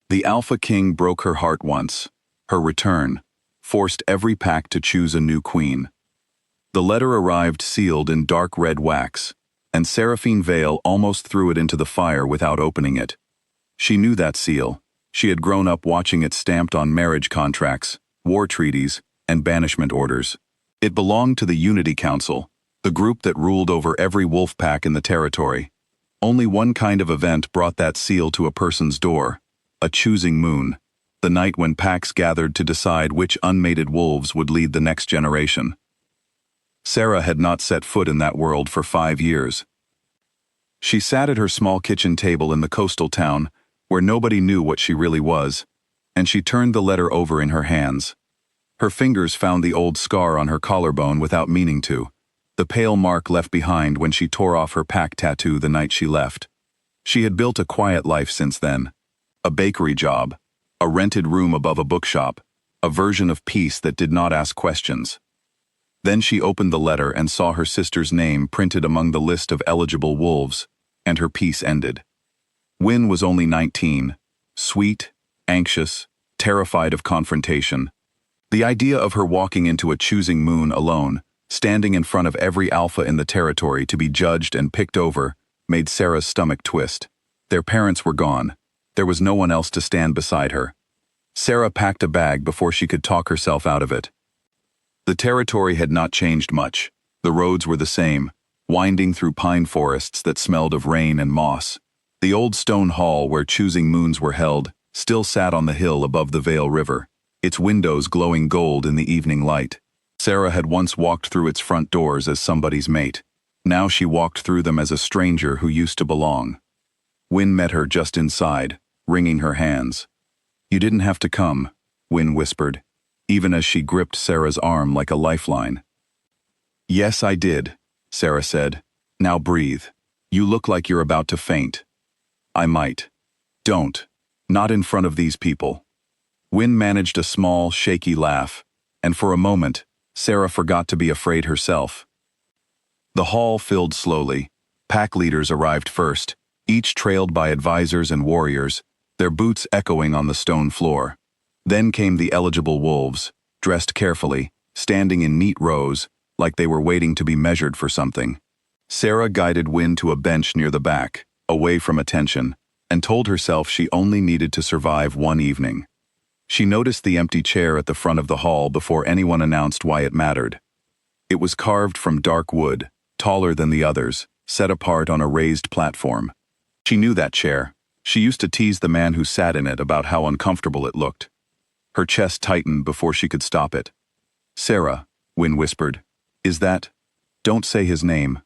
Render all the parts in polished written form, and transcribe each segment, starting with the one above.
The Alpha King broke her heart once. Her return forced every pack to choose a new queen. The letter arrived sealed in dark red wax, and Seraphine Vale almost threw it into the fire without opening it. She knew that seal. She had grown up watching it stamped on marriage contracts, war treaties, and banishment orders. It belonged to the Unity Council, the group that ruled over every wolf pack in the territory. Only one kind of event brought that seal to a person's door: a choosing moon, the night when packs gathered to decide which unmated wolves would lead the next generation. Sera had not set foot in that world for 5 years. She sat at her small kitchen table in the coastal town, where nobody knew what she really was, and she turned the letter over in her hands. Her fingers found the old scar on her collarbone without meaning to, the pale mark left behind when she tore off her pack tattoo the night she left. She had built a quiet life since then. A bakery job, a rented room above a bookshop, a version of peace that did not ask questions. Then she opened the letter and saw her sister's name printed among the list of eligible wolves, and her peace ended. Wynn was only 19, sweet, anxious, terrified of confrontation. The idea of her walking into a choosing moon alone, standing in front of every alpha in the territory to be judged and picked over, made Sera's stomach twist. Their parents were gone. There was no one else to stand beside her. Sera packed a bag before she could talk herself out of it. The territory had not changed much. The roads were the same, winding through pine forests that smelled of rain and moss. The old stone hall where choosing moons were held still sat on the hill above the Vale River, its windows glowing gold in the evening light. Sera had once walked through its front doors as somebody's mate. Now she walked through them as a stranger who used to belong. Wynn met her just inside, wringing her hands. "You didn't have to come," Wynn whispered, even as she gripped Sera's arm like a lifeline. "Yes, I did," Sera said. "Now breathe. You look like you're about to faint." "I might." "Don't. Not in front of these people." Wynn managed a small, shaky laugh, and for a moment, Sera forgot to be afraid herself. The hall filled slowly. Pack leaders arrived first, each trailed by advisors and warriors, their boots echoing on the stone floor. Then came the eligible wolves, dressed carefully, standing in neat rows, like they were waiting to be measured for something. Sera guided Wynn to a bench near the back, away from attention, and told herself she only needed to survive one evening. She noticed the empty chair at the front of the hall before anyone announced why it mattered. It was carved from dark wood, taller than the others, set apart on a raised platform. She knew that chair. She used to tease the man who sat in it about how uncomfortable it looked. Her chest tightened before she could stop it. "Sera," Wynn whispered. "Is that—" "Don't say his name."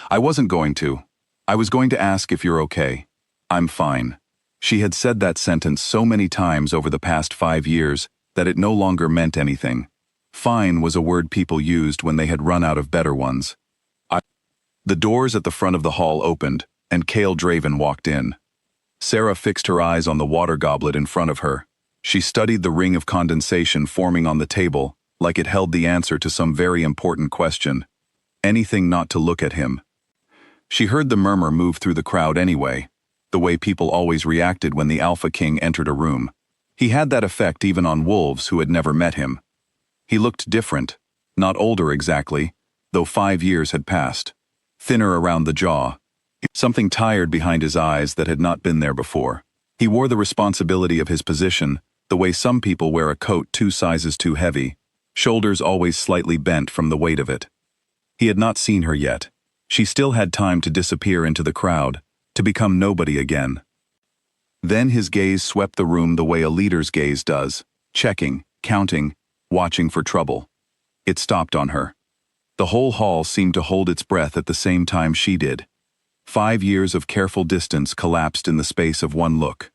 "I wasn't going to. I was going to ask if you're okay." "I'm fine." She had said that sentence so many times over the past 5 years that it no longer meant anything. Fine was a word people used when they had run out of better ones. The doors at the front of the hall opened, and Kael Draven walked in. Sera fixed her eyes on the water goblet in front of her. She studied the ring of condensation forming on the table, like it held the answer to some very important question. Anything not to look at him. She heard the murmur move through the crowd anyway, the way people always reacted when the Alpha King entered a room. He had that effect even on wolves who had never met him. He looked different, not older exactly, though 5 years had passed. Thinner around the jaw, something tired behind his eyes that had not been there before. He wore the responsibility of his position, the way some people wear a coat 2 sizes too heavy, shoulders always slightly bent from the weight of it. He had not seen her yet. She still had time to disappear into the crowd, to become nobody again. Then his gaze swept the room the way a leader's gaze does, checking, counting, watching for trouble. It stopped on her. The whole hall seemed to hold its breath at the same time she did. 5 years of careful distance collapsed in the space of one look.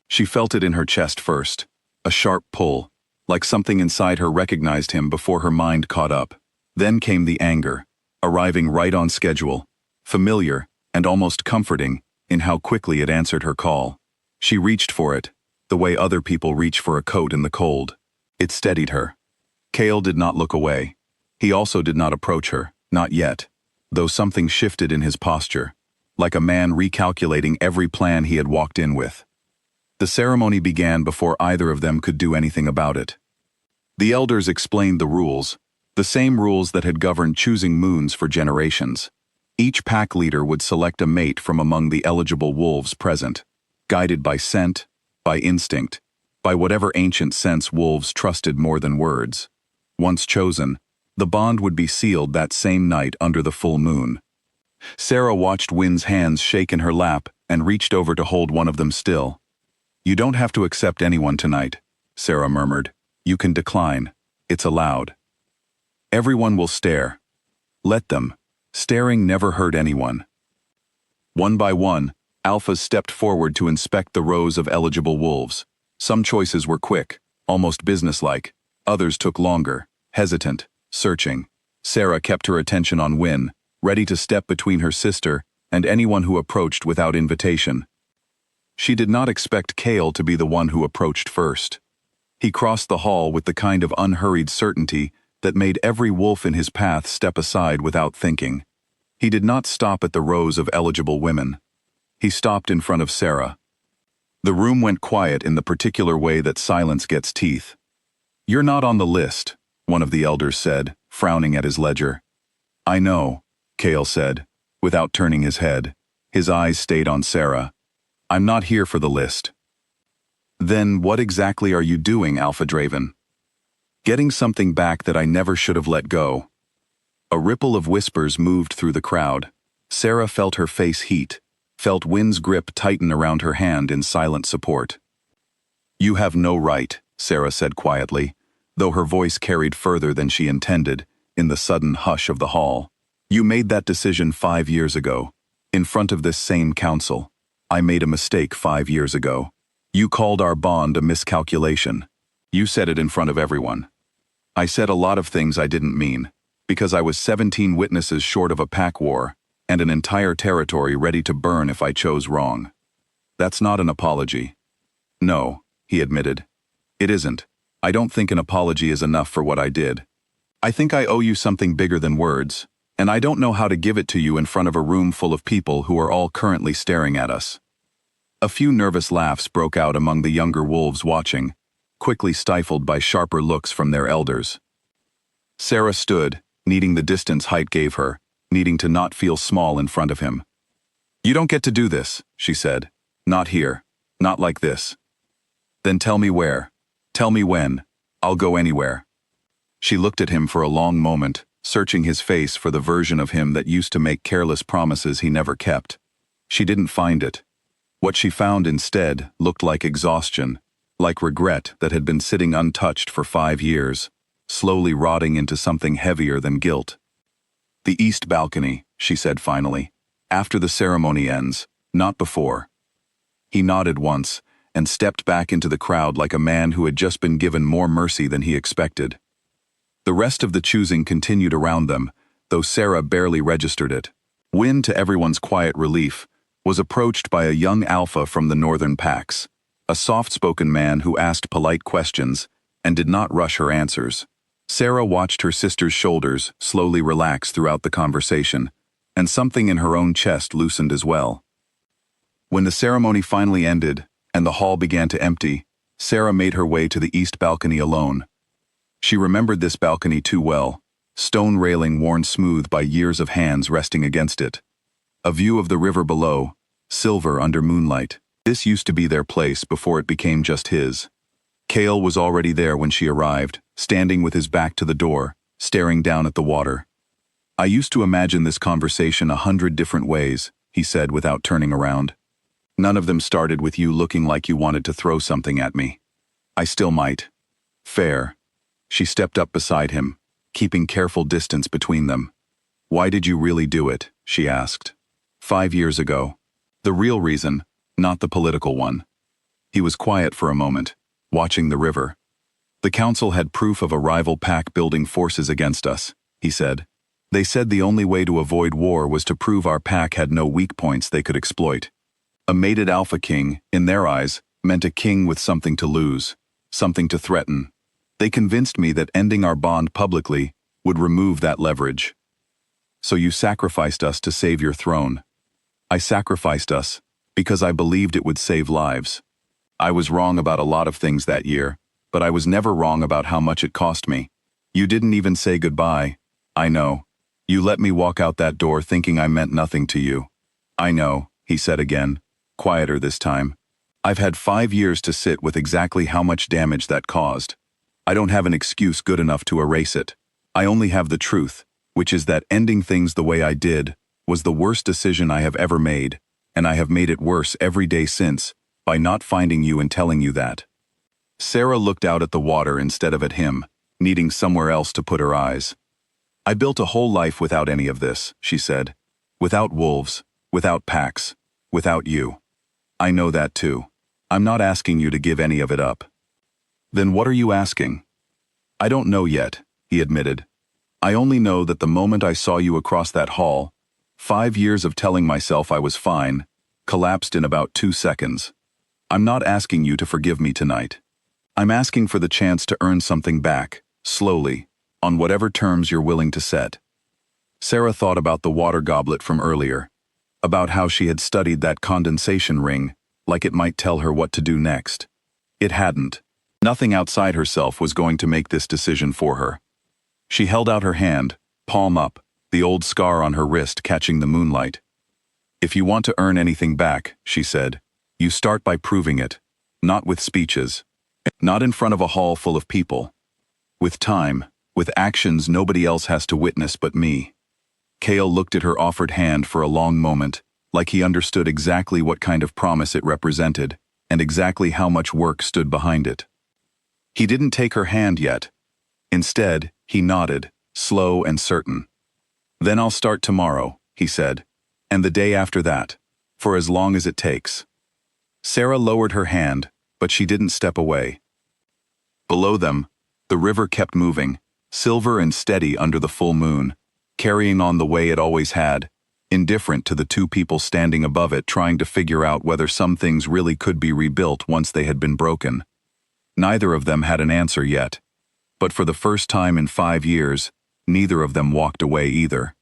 She felt it in her chest first, a sharp pull, like something inside her recognized him before her mind caught up. Then came the anger, arriving right on schedule, familiar and almost comforting in how quickly it answered her call. She reached for it, the way other people reach for a coat in the cold. It steadied her. Kael did not look away. He also did not approach her, not yet, though something shifted in his posture, like a man recalculating every plan he had walked in with. The ceremony began before either of them could do anything about it. The elders explained the rules, the same rules that had governed choosing moons for generations. Each pack leader would select a mate from among the eligible wolves present, guided by scent, by instinct, by whatever ancient sense wolves trusted more than words. Once chosen, the bond would be sealed that same night under the full moon. Sera watched Wynn's hands shake in her lap and reached over to hold one of them still. "You don't have to accept anyone tonight," Sera murmured. "You can decline. It's allowed. Everyone will stare. Let them. Staring never hurt anyone." One by one, alphas stepped forward to inspect the rows of eligible wolves. Some choices were quick, almost businesslike. Others took longer, hesitant, searching. Sera kept her attention on Wynn, ready to step between her sister and anyone who approached without invitation. She did not expect Kael to be the one who approached first. He crossed the hall with the kind of unhurried certainty that made every wolf in his path step aside without thinking. He did not stop at the rows of eligible women. He stopped in front of Sera. The room went quiet in the particular way that silence gets teeth. "You're not on the list," one of the elders said, frowning at his ledger. "I know," Kael said, without turning his head. His eyes stayed on Sera. "I'm not here for the list." "Then what exactly are you doing, Alpha Draven?" "Getting something back that I never should have let go." A ripple of whispers moved through the crowd. Sera felt her face heat, felt Wynn's grip tighten around her hand in silent support. "You have no right," Sera said quietly, though her voice carried further than she intended, in the sudden hush of the hall. "You made that decision 5 years ago, in front of this same council. I made a mistake 5 years ago. You called our bond a miscalculation. You said it in front of everyone. I said a lot of things I didn't mean, because I was 17 witnesses short of a pack war, and an entire territory ready to burn if I chose wrong. That's not an apology." "No," he admitted. "It isn't. I don't think an apology is enough for what I did. I think I owe you something bigger than words, and I don't know how to give it to you in front of a room full of people who are all currently staring at us." A few nervous laughs broke out among the younger wolves watching, quickly stifled by sharper looks from their elders. Sera stood, needing the distance height gave her, needing to not feel small in front of him. "You don't get to do this," she said. "Not here. Not like this." "Then tell me where. Tell me when. I'll go anywhere." She looked at him for a long moment, searching his face for the version of him that used to make careless promises he never kept. She didn't find it. What she found instead looked like exhaustion, like regret that had been sitting untouched for 5 years, slowly rotting into something heavier than guilt. "The east balcony," she said finally. "After the ceremony ends, not before." He nodded once and stepped back into the crowd like a man who had just been given more mercy than he expected. The rest of the choosing continued around them, though Sera barely registered it. Wynn, to everyone's quiet relief, was approached by a young alpha from the northern packs, a soft-spoken man who asked polite questions and did not rush her answers. Sera watched her sister's shoulders slowly relax throughout the conversation, and something in her own chest loosened as well. When the ceremony finally ended and the hall began to empty, Sera made her way to the east balcony alone. She remembered this balcony too well, stone railing worn smooth by years of hands resting against it. A view of the river below, silver under moonlight. This used to be their place before it became just his. Kael was already there when she arrived, standing with his back to the door, staring down at the water. "I used to imagine this conversation 100 different ways," he said without turning around. "None of them started with you looking like you wanted to throw something at me. I still might. Fair." She stepped up beside him, keeping careful distance between them. "Why did you really do it?" she asked. 5 years ago. The real reason, not the political one." He was quiet for a moment, watching the river. "The council had proof of a rival pack building forces against us," he said. "They said the only way to avoid war was to prove our pack had no weak points they could exploit. A mated alpha king, in their eyes, meant a king with something to lose, something to threaten. They convinced me that ending our bond publicly would remove that leverage. So you sacrificed us to save your throne." "I sacrificed us because I believed it would save lives." I was wrong about a lot of things that year, but I was never wrong about how much it cost me. You didn't even say goodbye. I know. You let me walk out that door thinking I meant nothing to you. I know, he said again, quieter this time. I've had 5 years to sit with exactly how much damage that caused. I don't have an excuse good enough to erase it. I only have the truth, which is that ending things the way I did was the worst decision I have ever made, and I have made it worse every day since, by not finding you and telling you that. Sera looked out at the water instead of at him, needing somewhere else to put her eyes. I built a whole life without any of this, she said. Without wolves, without packs, without you. I know that too. I'm not asking you to give any of it up. Then what are you asking? I don't know yet, he admitted. I only know that the moment I saw you across that hall, 5 years of telling myself I was fine, collapsed in about 2 seconds. I'm not asking you to forgive me tonight. I'm asking for the chance to earn something back, slowly, on whatever terms you're willing to set. Sera thought about the water goblet from earlier, about how she had studied that condensation ring, like it might tell her what to do next. It hadn't. Nothing outside herself was going to make this decision for her. She held out her hand, palm up, the old scar on her wrist catching the moonlight. If you want to earn anything back, she said, you start by proving it, not with speeches, not in front of a hall full of people. With time, with actions nobody else has to witness but me. Kael looked at her offered hand for a long moment, like he understood exactly what kind of promise it represented, and exactly how much work stood behind it. He didn't take her hand yet. Instead, he nodded, slow and certain. Then I'll start tomorrow, he said, and the day after that, for as long as it takes. Sera lowered her hand, but she didn't step away. Below them, the river kept moving, silver and steady under the full moon, carrying on the way it always had, indifferent to the 2 people standing above it trying to figure out whether some things really could be rebuilt once they had been broken. Neither of them had an answer yet, but for the first time in 5 years, neither of them walked away either.